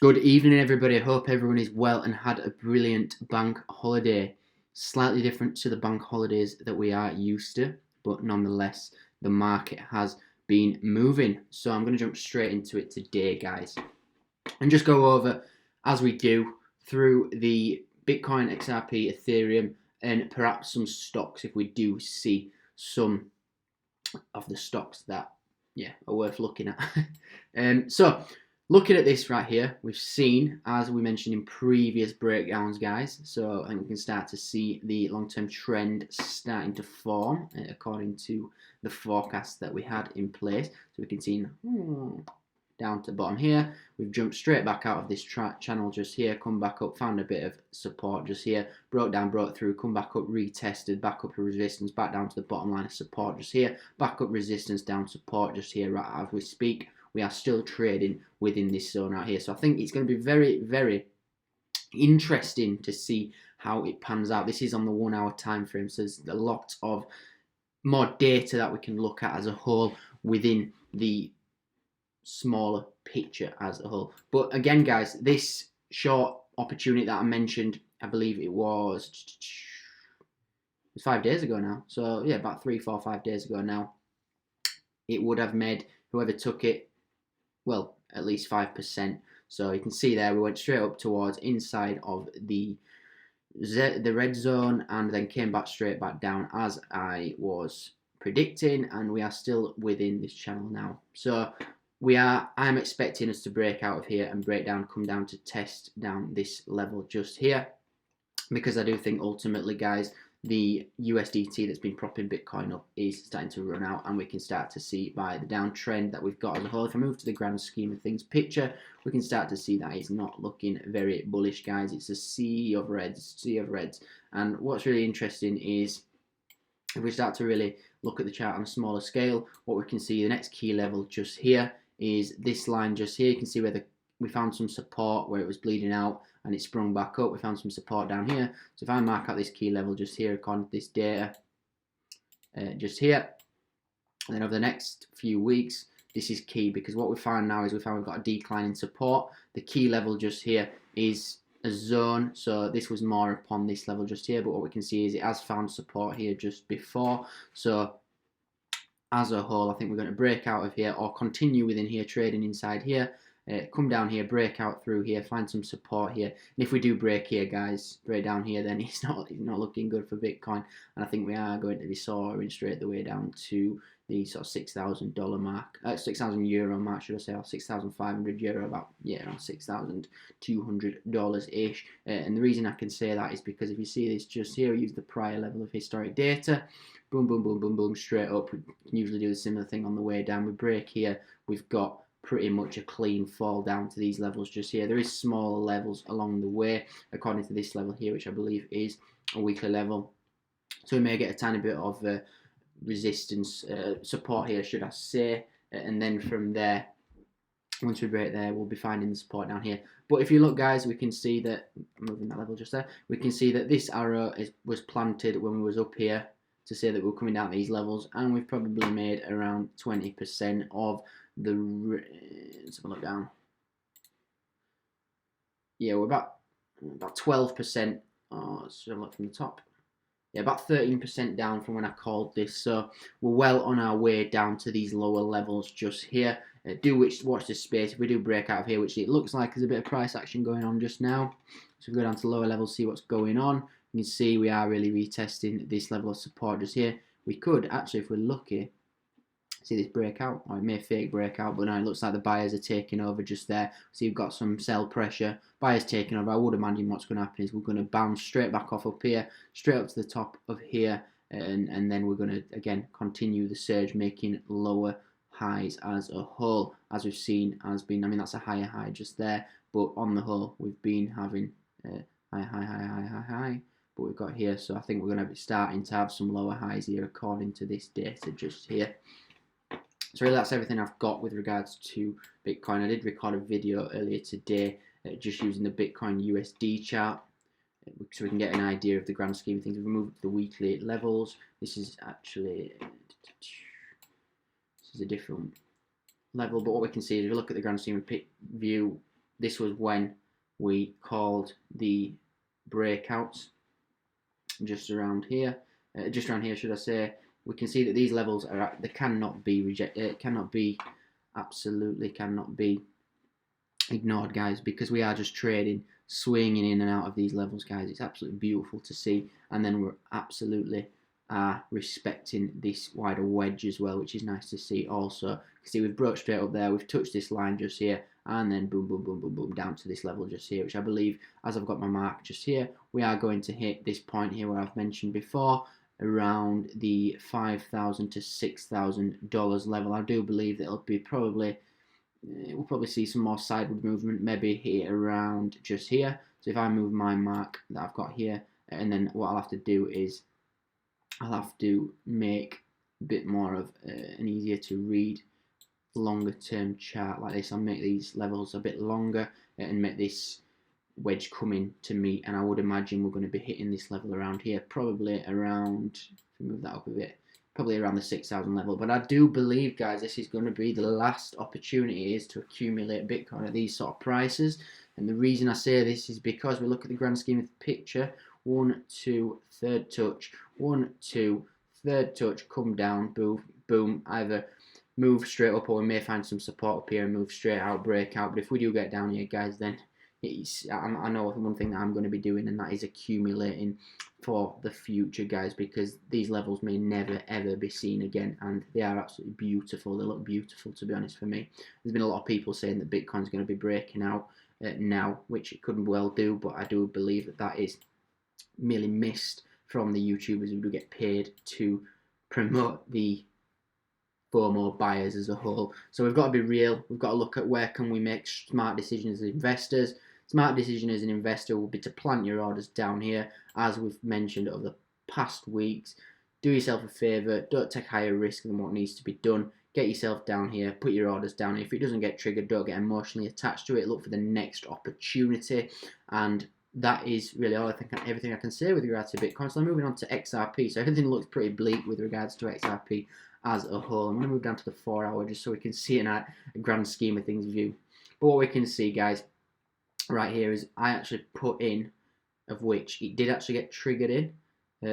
Good evening, everybody. I hope everyone is well and had a brilliant bank holiday. Slightly different to the bank holidays that we are used to, but nonetheless, the market has been moving. So I'm going to jump straight into it today, guys, and just go over, as we do, through the Bitcoin, XRP, Ethereum, and perhaps some stocks if we do see some of the stocks that, yeah, are worth looking at. So looking at this right here, we've seen, as we mentioned in previous breakdowns, guys, so I think we can start to see the long-term trend starting to form according to the forecast that we had in place. So we can see down to the bottom here, we've jumped straight back out of this channel just here, come back up, found a bit of support just here, broke down, broke through, come back up, retested, back up to resistance, back down to the bottom line of support just here, back up resistance, down support just here right as we speak. We are still trading within this zone right here. So I think it's going to be very, very interesting to see how it pans out. This is on the 1 hour time frame, so there's a lot of more data that we can look at as a whole within the smaller picture as a whole. But again, guys, this short opportunity that I mentioned, I believe it was 5 days ago now. So yeah, about 3, 4, 5 days ago now. It would have made whoever took it, well, at least 5%. So you can see there we went straight up towards inside of the red zone and then came back straight back down as I was predicting, and we are still within this channel now. So I'm expecting us to break out of here and break down, come down to test down this level just here, because I do think ultimately, guys, the USDT that's been propping Bitcoin up is starting to run out, and we can start to see by the downtrend that we've got as a whole. If I move to the grand scheme of things picture, we can start to see that it's not looking very bullish, guys. It's a sea of reds, and what's really interesting is if we start to really look at the chart on a smaller scale, what we can see, the next key level just here is this line just here. You can see where we found some support where it was bleeding out and it sprung back up. We found some support down here. So if I mark out this key level just here according to this data, just here, and then over the next few weeks, this is key, because what we found now is we've got a decline in support. The key level just here is a zone, so this was more upon this level just here, but what we can see is it has found support here just before. So as a whole, I think we're going to break out of here or continue within here, trading inside here, come down here, break out through here, find some support here. And if we do break here, guys, break down here, then it's not looking good for Bitcoin. And I think we are going to be soaring straight the way down to the sort of $6,000 mark, €6,000 mark, should I say, or €6,500, about, yeah, around $6,200 ish. And the reason I can say that is because if you see this just here, we use the prior level of historic data. Boom, boom, boom, boom, boom, straight up. We can usually do a similar thing on the way down. We break here, we've got pretty much a clean fall down to these levels just here. There is smaller levels along the way, according to this level here, which I believe is a weekly level. So we may get a tiny bit of resistance, support here, should I say, and then from there, once we break there, we'll be finding the support down here. But if you look, guys, we can see that, moving that level just there, we can see that this arrow was planted when we was up here to say that we're coming down these levels, and we've probably made around 20% of the, let's have a look down. Yeah, we're about 12%, oh, let's have a look from the top. Yeah, about 13% down from when I called this, so we're well on our way down to these lower levels just here. Watch this space. If we do break out of here, which it looks like there's a bit of price action going on just now, so we go down to lower levels, see what's going on. You can see we are really retesting this level of support just here. We could actually, if we're lucky, see this breakout, or it may fake breakout, but now it looks like the buyers are taking over just there. So you've got some sell pressure, buyers taking over. I would imagine what's going to happen is we're going to bounce straight back off up here, straight up to the top of here, and then we're going to again continue the surge, making lower highs as a whole, as we've seen has been. I mean, that's a higher high just there, but on the whole we've been having high, but we've got here. So I think we're going to be starting to have some lower highs here according to this data just here. So really that's everything I've got with regards to Bitcoin. I did record a video earlier today just using the Bitcoin USD chart so we can get an idea of the grand scheme of things. We've moved to the weekly levels. This is a different level, but what we can see is if we look at the grand scheme view, this was when we called the breakouts just around here, should I say. We can see that these levels are, they cannot be rejected, absolutely cannot be ignored, guys, because we are just trading, swinging in and out of these levels, guys. It's absolutely beautiful to see. And then we're absolutely respecting this wider wedge as well, which is nice to see also. You can see we've broke straight up there, we've touched this line just here, and then boom, boom, boom, boom, boom, down to this level just here, which I believe, as I've got my mark just here, we are going to hit this point here where I've mentioned before, around the $5,000 to $6,000 level. I do believe that it'll be probably, we'll probably see some more sideward movement, maybe here around just here. So if I move my mark that I've got here, and then what I'll have to do is I'll have to make a bit more of an easier to read longer term chart like this. I'll make these levels a bit longer and make this wedge come in to meet, and I would imagine we're going to be hitting this level around here, probably around, if we move that up a bit, probably around the 6,000 level. But I do believe, guys, this is going to be the last opportunity is to accumulate Bitcoin at these sort of prices. And the reason I say this is because we look at the grand scheme of the picture. 1, 2, third touch, 1, 2, third touch, come down, boom, boom, either move straight up or we may find some support up here and move straight out, break out. But if we do get down here, guys, then I know one thing that I'm going to be doing, and that is accumulating for the future, guys, because these levels may never ever be seen again, and they are absolutely beautiful. They look beautiful, to be honest. For me, there's been a lot of people saying that Bitcoin's going to be breaking out now, which it could well do, but I do believe that that is merely missed from the YouTubers who do get paid to promote the FOMO buyers as a whole. So we've got to be real. We've got to look at where can we make smart decisions as investors. Smart decision as an investor will be to plant your orders down here, as we've mentioned over the past weeks. Do yourself a favour, don't take higher risk than what needs to be done. Get yourself down here, put your orders down here. If it doesn't get triggered, don't get emotionally attached to it. Look for the next opportunity, and that is really all everything I can say with regards to Bitcoin. So I'm moving on to XRP. So everything looks pretty bleak with regards to XRP as a whole. I'm going to move down to the 4 hour just so we can see in a grand scheme of things view. But what we can see, guys, right here is I actually put in, of which it did actually get triggered in.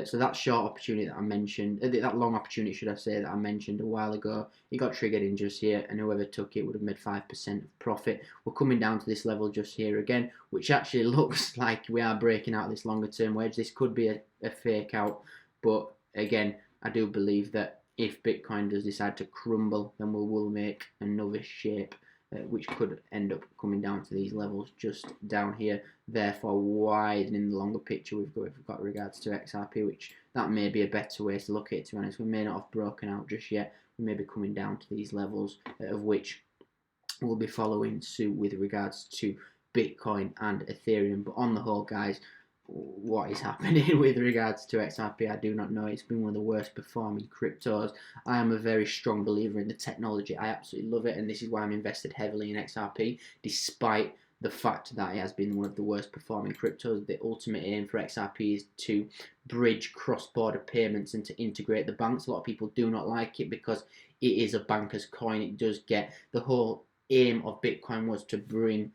So that short opportunity that I mentioned, that long opportunity, should I say, that I mentioned a while ago, it got triggered in just here, and whoever took it would have made 5% of profit. We're coming down to this level just here again, which actually looks like we are breaking out this longer term wedge. This could be a fake out, but again, I do believe that if Bitcoin does decide to crumble, then we will make another shape, which could end up coming down to these levels just down here, therefore widening the longer picture we've got regards to XRP, which that may be a better way to look at it, to be honest. We may not have broken out just yet. We may be coming down to these levels, of which we'll be following suit with regards to Bitcoin and Ethereum. But on the whole, guys, what is happening with regards to XRP, I do not know. It's been one of the worst performing cryptos. I am a very strong believer in the technology. I absolutely love it, and this is why I'm invested heavily in XRP, despite the fact that it has been one of the worst performing cryptos. The ultimate aim for XRP is to bridge cross-border payments and to integrate the banks. A lot of people do not like it because it is a banker's coin. It does get, the whole aim of Bitcoin was to bring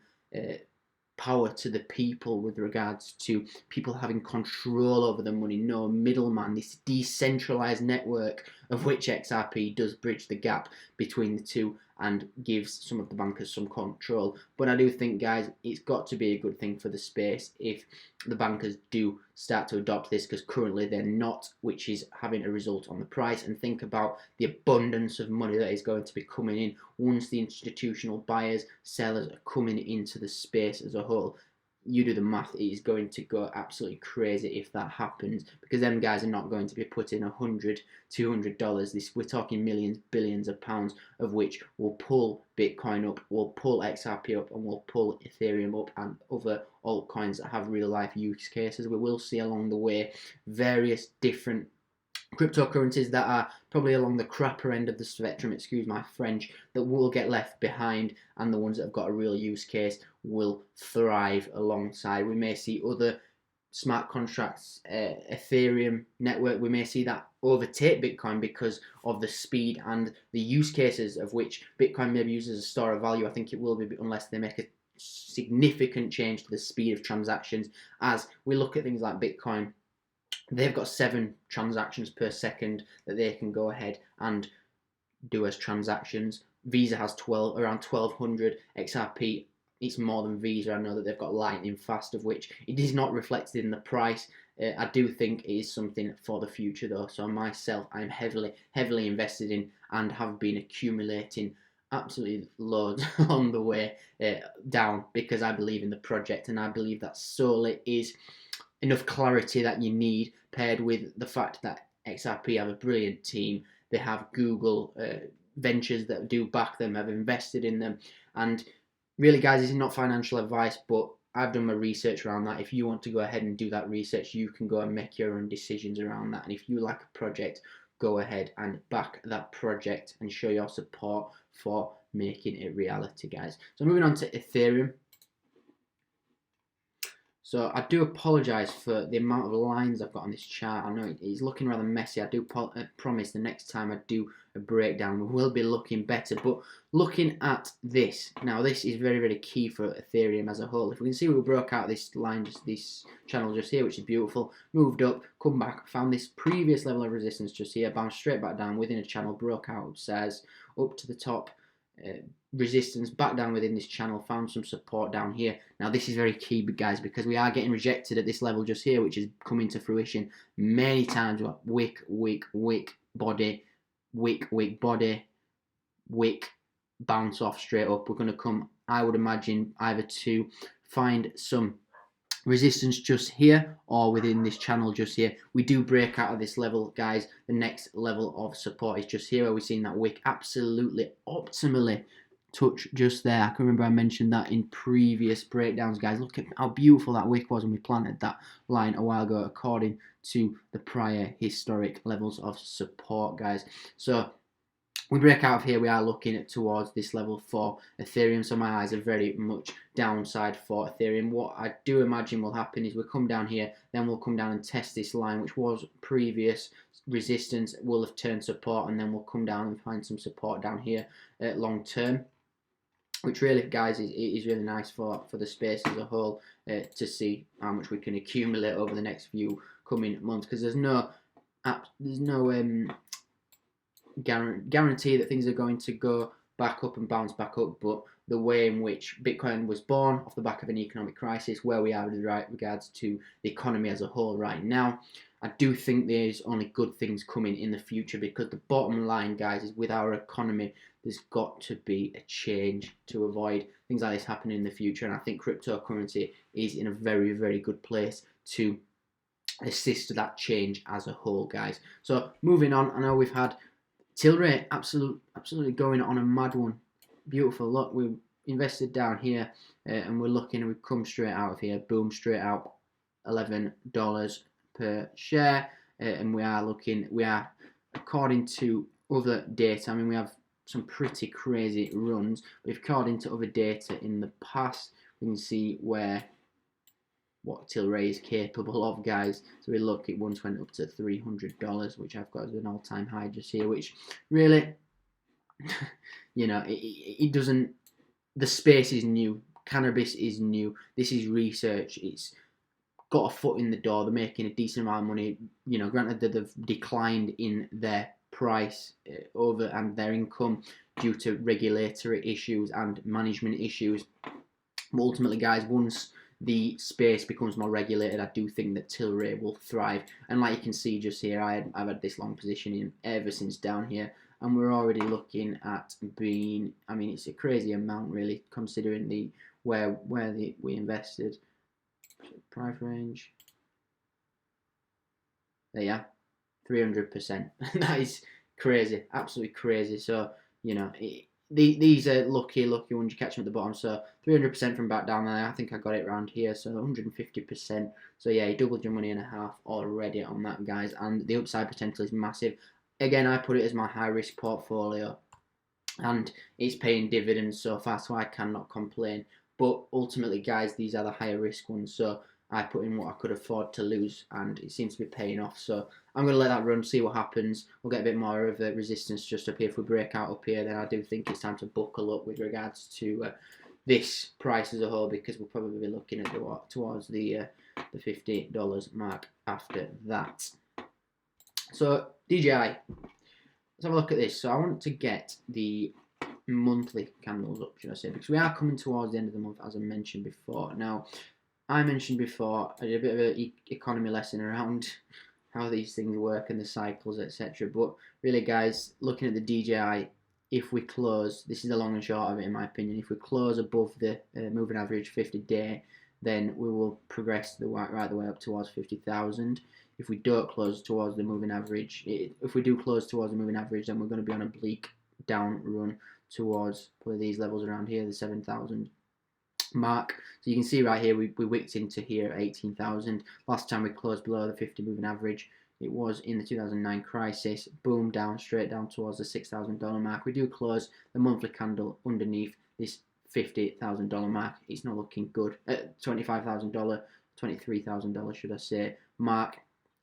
power to the people with regards to people having control over the money, no middleman, this decentralized network, of which XRP does bridge the gap between the two and gives some of the bankers some control. But I do think, guys, it's got to be a good thing for the space if the bankers do start to adopt this, because currently they're not, which is having a result on the price. And think about the abundance of money that is going to be coming in once the institutional buyers, sellers are coming into the space as a whole. You do the math, it is going to go absolutely crazy if that happens, because them guys are not going to be putting $100, $200. This, we're talking millions, billions of pounds, of which will pull Bitcoin up, will pull XRP up, and will pull Ethereum up and other altcoins that have real life use cases. We will see along the way various different cryptocurrencies that are probably along the crapper end of the spectrum, excuse my French, that will get left behind, and the ones that have got a real use case will thrive alongside. We may see other smart contracts, Ethereum network, we may see that overtake Bitcoin because of the speed and the use cases of which Bitcoin may be used as a store of value. I think it will be, unless they make significant change to the speed of transactions. As we look at things like Bitcoin, they've got 7 transactions per second that they can go ahead and do as transactions. Visa has 12, around 1200. XRP, it's more than Visa. I know that they've got lightning fast, of which it is not reflected in the price. I do think it is something for the future though. So myself, I'm heavily invested in and have been accumulating absolutely loads on the way down, because I believe in the project, and I believe that solely is enough clarity that you need, paired with the fact that XRP have a brilliant team. They have Google ventures that do back them, have invested in them. And really, guys, this is not financial advice, but I've done my research around that. If you want to go ahead and do that research, you can go and make your own decisions around that. And if you like a project, go ahead and back that project and show your support for making it reality, guys. So moving on to Ethereum. So I do apologise for the amount of lines I've got on this chart. I know it's looking rather messy. I do promise the next time I do a breakdown, we will be looking better. But looking at this, now this is very, very key for Ethereum as a whole. If we can see, we broke out this line, just this channel just here, which is beautiful. Moved up, come back, found this previous level of resistance just here, bounced straight back down within a channel, broke out upstairs, up to the top. Resistance back down within this channel, found some support down here. Now this is very key, guys, because we are getting rejected at this level just here, which is coming to fruition many times. Wick body, wick body, wick, bounce off straight up. We're going to come, I would imagine, either to find some resistance just here or within this channel just here. We do break out of this level, guys. The next level of support is just here, where we've seen that wick absolutely optimally touch just there. I can remember I mentioned that in previous breakdowns, guys. Look at how beautiful that wick was when we planted that line a while ago, according to the prior historic levels of support, guys. So we break out of here, we are looking at towards this level for Ethereum. So my eyes are very much downside for Ethereum. What I do imagine will happen is we'll come down here, then we'll come down and test this line, which was previous resistance, will have turned support, and then we'll come down and find some support down here long term, which really, guys, is really nice for the space as a whole, to see how much we can accumulate over the next few coming months, because there's no guarantee that things are going to go back up and bounce back up, but the way in which Bitcoin was born off the back of an economic crisis, where we are with regards to the economy as a whole right now, I do think there's only good things coming in the future, because the bottom line, guys, is with our economy, there's got to be a change to avoid things like this happening in the future. And I think cryptocurrency is in a very, very good place to assist that change as a whole, guys. So moving on, I know we've had TLRY absolutely going on a mad one. Beautiful. Look, we invested down here, and we're looking, and we've come straight out of here. Boom, straight out, $11 per share. And we are, according to other data, I mean, we have some pretty crazy runs, but according to other data in the past, we can see what TLRY is capable of, guys. So we look, it once went up to $300, which I've got as an all-time high just here, which really, you know, it doesn't, the space is new, cannabis is new, this is research, it's got a foot in the door, they're making a decent amount of money, you know, granted that they've declined in their price over and their income due to regulatory issues and management issues. But ultimately, guys, once the space becomes more regulated, I do think that TLRY will thrive. And like you can see just here, I've had this long position in ever since down here, and we're already looking at being, I mean, it's a crazy amount really, considering the where we invested. Price range, there you are, 300%. That is crazy, absolutely crazy. So, you know, these are lucky ones, you catch them at the bottom. So 300% from back down there. I think I got it around here, so 150%. So yeah, you doubled your money and a half already on that, guys, and the upside potential is massive. Again, I put it as my high risk portfolio, and it's paying dividends so far, so I cannot complain. But ultimately, guys, these are the higher risk ones, so I put in what I could afford to lose, and it seems to be paying off. So I'm going to let that run, see what happens. We'll get a bit more of a resistance just up here. If we break out up here, then I do think it's time to buckle up with regards to this price as a whole, because we'll probably be looking at towards the $50 mark after that. So DJI, let's have a look at this. So I want to get the monthly candles up, should I say, because we are coming towards the end of the month, as I mentioned before. Now, I mentioned before, I did a bit of an economy lesson around how these things work and the cycles, etc. But really, guys, looking at the DJI, if we close, this is the long and short of it, in my opinion, if we close above the moving average 50-day, then we will progress right the way up towards 50,000. If we don't close towards the moving average, if we do close towards the moving average, then we're going to be on a bleak down run towards probably these levels around here, the 7,000 mark. So you can see right here, we wicked into here at 18,000. Last time we closed below the 50 moving average, it was in the 2009 crisis. Boom, down, straight down towards the $6,000 mark. We do close the monthly candle underneath this $50,000 mark. It's not looking good. $25,000, $23,000 should I say, mark.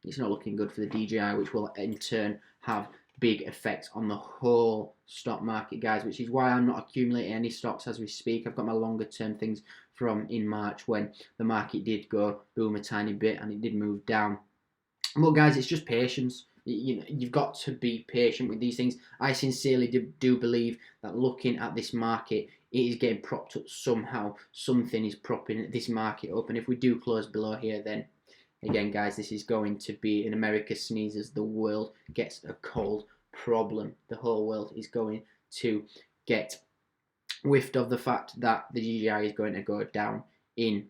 It's not looking good for the DJI, which will in turn have big effects on the whole stock market, guys, which is why I'm not accumulating any stocks as we speak. I've got my longer term things from in March when the market did go boom a tiny bit and it did move down. But guys, it's just patience. You've got to be patient with these things. I sincerely do believe that looking at this market, it is getting propped up somehow. Something is propping this market up, and if we do close below here, then again, guys, this is going to be, in America sneezes, the world gets a cold problem. The whole world is going to get whiffed of the fact that the DJI is going to go down in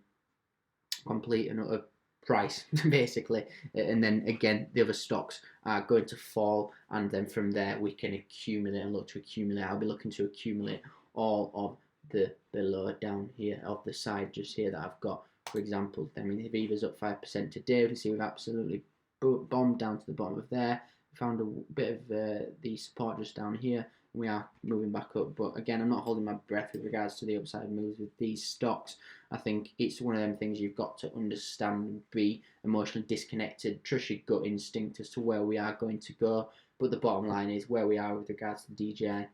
complete and utter price, basically. And then, again, the other stocks are going to fall, and then from there we can accumulate and look to accumulate. I'll be looking to accumulate all of the below down here, of the side just here that I've got. For example, I mean, Aviva's up 5% today. We can see we've absolutely bombed down to the bottom of there. We found a bit of the support just down here. We are moving back up, but again, I'm not holding my breath with regards to the upside moves with these stocks. I think it's one of them things you've got to understand and be emotionally disconnected. Trust your gut instinct as to where we are going to go. But the bottom line is where we are with regards to the DJI.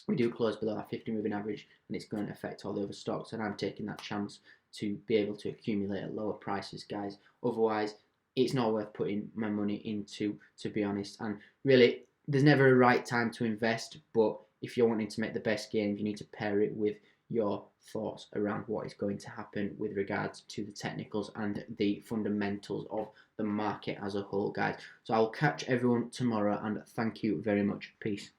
We do close below our 50 moving average, and it's going to affect all the other stocks, and I'm taking that chance to be able to accumulate at lower prices, guys. Otherwise, it's not worth putting my money into, to be honest. And really, there's never a right time to invest, but if you're wanting to make the best gains, you need to pair it with your thoughts around what is going to happen with regards to the technicals and the fundamentals of the market as a whole, guys. So I'll catch everyone tomorrow, and thank you very much. Peace.